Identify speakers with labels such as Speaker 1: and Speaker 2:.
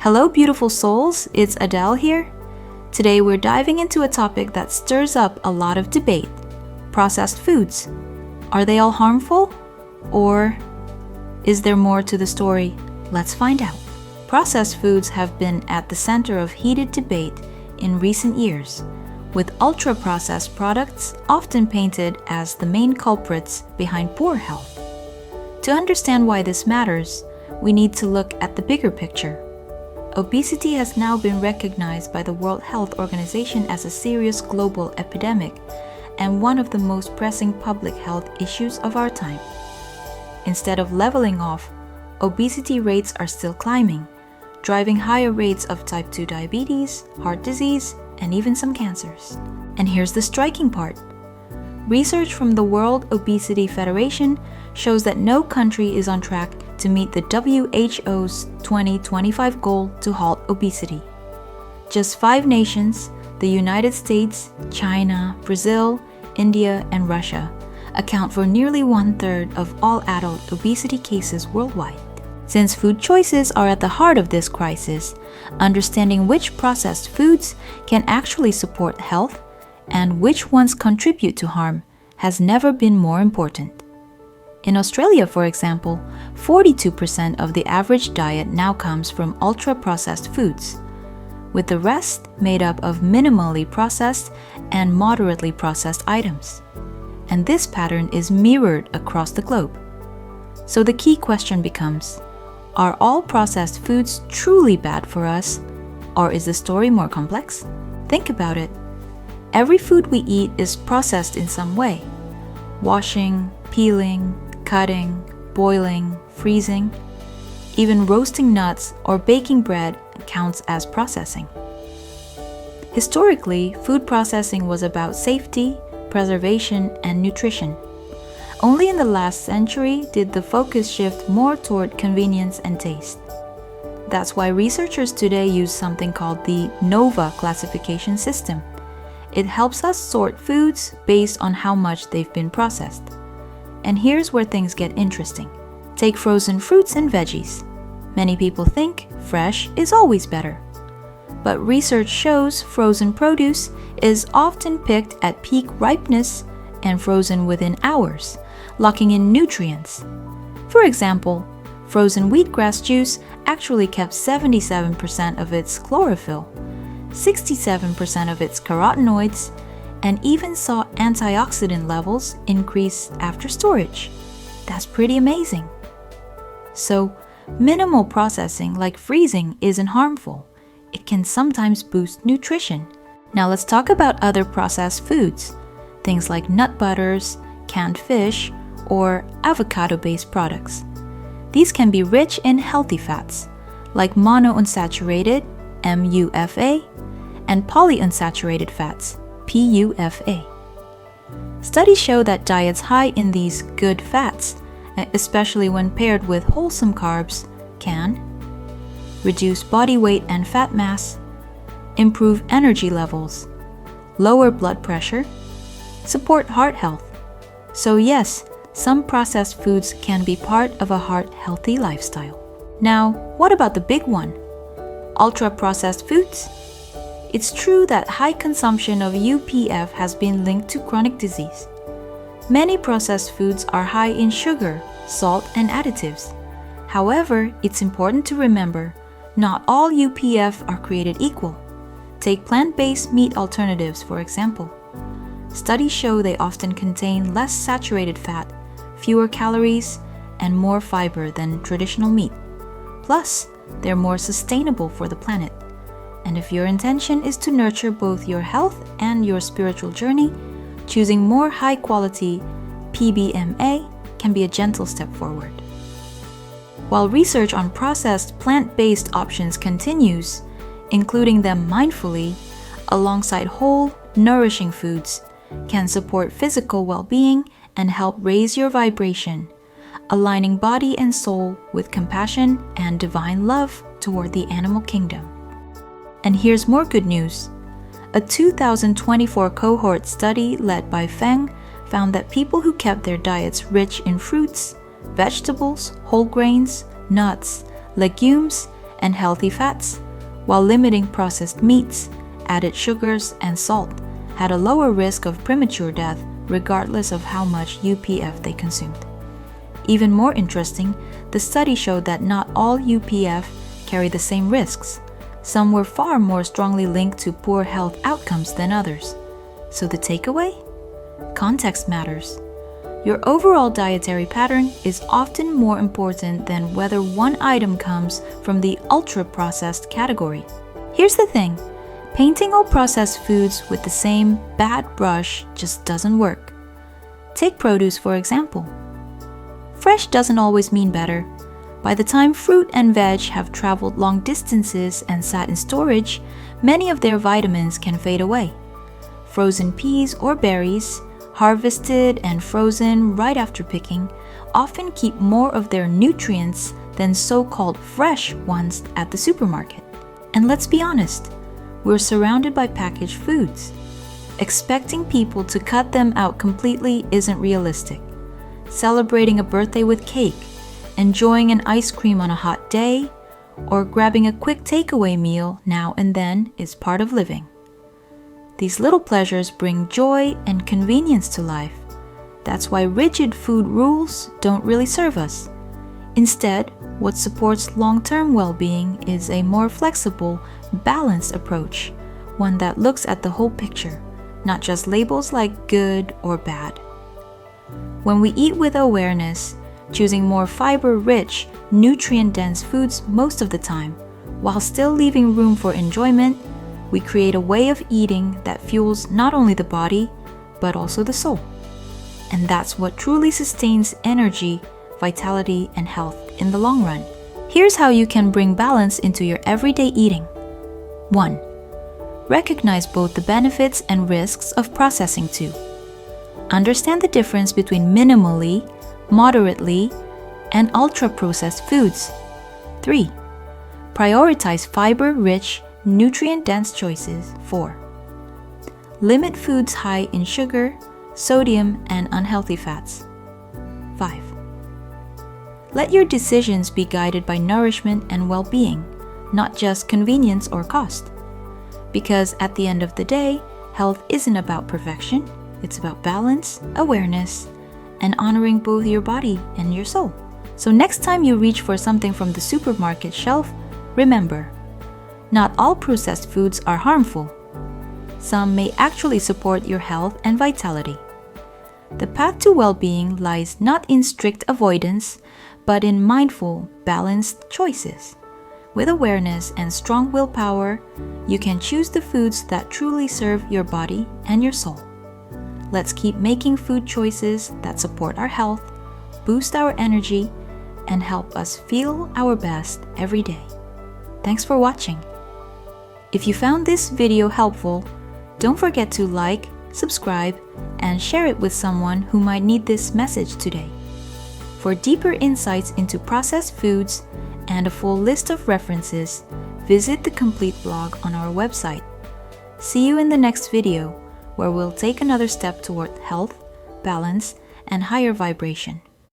Speaker 1: Hello, beautiful souls, it's Adele here. Today we're diving into a topic that stirs up a lot of debate: processed foods. Are they all harmful? Or is there more to the story? Let's find out. Processed foods have been at the center of heated debate in recent years, with ultra-processed products often painted as the main culprits behind poor health. To understand why this matters, we need to look at the bigger picture. Obesity has now been recognized by the World Health Organization as a serious global epidemic and one of the most pressing public health issues of our time. Instead of leveling off, obesity rates are still climbing, driving higher rates of type 2 diabetes, heart disease, and even some cancers. And here's the striking part. Research from the World Obesity Federation shows that no country is on track to meet the WHO's 2025 goal to halt obesity. Just 5 nations, the United States, China, Brazil, India, and Russia, account for nearly 1/3 of all adult obesity cases worldwide. Since food choices are at the heart of this crisis, understanding which processed foods can actually support health and which ones contribute to harm has never been more important. In Australia, for example, 42% of the average diet now comes from ultra-processed foods, with the rest made up of minimally processed and moderately processed items. And this pattern is mirrored across the globe. So the key question becomes, are all processed foods truly bad for us, or is the story more complex? Think about it. Every food we eat is processed in some way. Washing, peeling, cutting, boiling, freezing. Even roasting nuts or baking bread counts as processing. Historically, food processing was about safety, preservation, and nutrition. Only in the last century did the focus shift more toward convenience and taste. That's why researchers today use something called the NOVA classification system. It helps us sort foods based on how much they've been processed. And here's where things get interesting. Take frozen fruits and veggies. Many people think fresh is always better. But research shows frozen produce is often picked at peak ripeness and frozen within hours, locking in nutrients. For example, frozen wheatgrass juice actually kept 77% of its chlorophyll, 67% of its carotenoids, and even saw antioxidant levels increase after storage. That's pretty amazing. So, minimal processing like freezing isn't harmful. It can sometimes boost nutrition. Now let's talk about other processed foods, things like nut butters, canned fish, or avocado-based products. These can be rich in healthy fats, like monounsaturated, MUFA, and polyunsaturated fats, PUFA. Studies show that diets high in these good fats, especially when paired with wholesome carbs, can reduce body weight and fat mass, improve energy levels, lower blood pressure, support heart health. So yes, some processed foods can be part of a heart-healthy lifestyle. Now, what about the big one? Ultra-processed foods? It's true that high consumption of UPF has been linked to chronic disease. Many processed foods are high in sugar, salt, and additives. However, it's important to remember, not all UPF are created equal. Take plant-based meat alternatives, for example. Studies show they often contain less saturated fat, fewer calories, and more fiber than traditional meat. Plus, they're more sustainable for the planet. And if your intention is to nurture both your health and your spiritual journey, choosing more high-quality PBMA can be a gentle step forward. While research on processed plant-based options continues, including them mindfully, alongside whole, nourishing foods, can support physical well-being and help raise your vibration, aligning body and soul with compassion and divine love toward the animal kingdom. And here's more good news. A 2024 cohort study led by Feng found that people who kept their diets rich in fruits, vegetables, whole grains, nuts, legumes, and healthy fats, while limiting processed meats, added sugars, and salt had a lower risk of premature death regardless of how much UPF they consumed. Even more interesting, the study showed that not all UPF carry the same risks. Some were far more strongly linked to poor health outcomes than others. So the takeaway? Context matters. Your overall dietary pattern is often more important than whether one item comes from the ultra-processed category. Here's the thing, painting all processed foods with the same bad brush just doesn't work. Take produce, for example. Fresh doesn't always mean better. By the time fruit and veg have traveled long distances and sat in storage, many of their vitamins can fade away. Frozen peas or berries, harvested and frozen right after picking, often keep more of their nutrients than so-called fresh ones at the supermarket. And let's be honest, we're surrounded by packaged foods. Expecting people to cut them out completely isn't realistic. Celebrating a birthday with cake, enjoying an ice cream on a hot day, or grabbing a quick takeaway meal now and then is part of living. These little pleasures bring joy and convenience to life. That's why rigid food rules don't really serve us. Instead, what supports long-term well-being is a more flexible, balanced approach, one that looks at the whole picture, not just labels like good or bad. When we eat with awareness, choosing more fiber-rich, nutrient-dense foods most of the time, while still leaving room for enjoyment, we create a way of eating that fuels not only the body, but also the soul. And that's what truly sustains energy, vitality, and health in the long run. Here's how you can bring balance into your everyday eating. 1. Recognize both the benefits and risks of processing too. Understand the difference between minimally, moderately, and ultra-processed foods. 3. Prioritize fiber-rich, nutrient-dense choices. 4. Limit foods high in sugar, sodium, and unhealthy fats. 5. Let your decisions be guided by nourishment and well-being, not just convenience or cost. Because at the end of the day, health isn't about perfection. It's about balance, awareness, and honoring both your body and your soul. So next time you reach for something from the supermarket shelf, remember, not all processed foods are harmful. Some may actually support your health and vitality. The path to well-being lies not in strict avoidance, but in mindful, balanced choices. With awareness and strong willpower, you can choose the foods that truly serve your body and your soul. Let's keep making food choices that support our health, boost our energy, and help us feel our best every day. Thanks for watching. If you found this video helpful, don't forget to like, subscribe, and share it with someone who might need this message today. For deeper insights into processed foods and a full list of references, visit the complete blog on our website. See you in the next video, where we'll take another step toward health, balance, and higher vibration.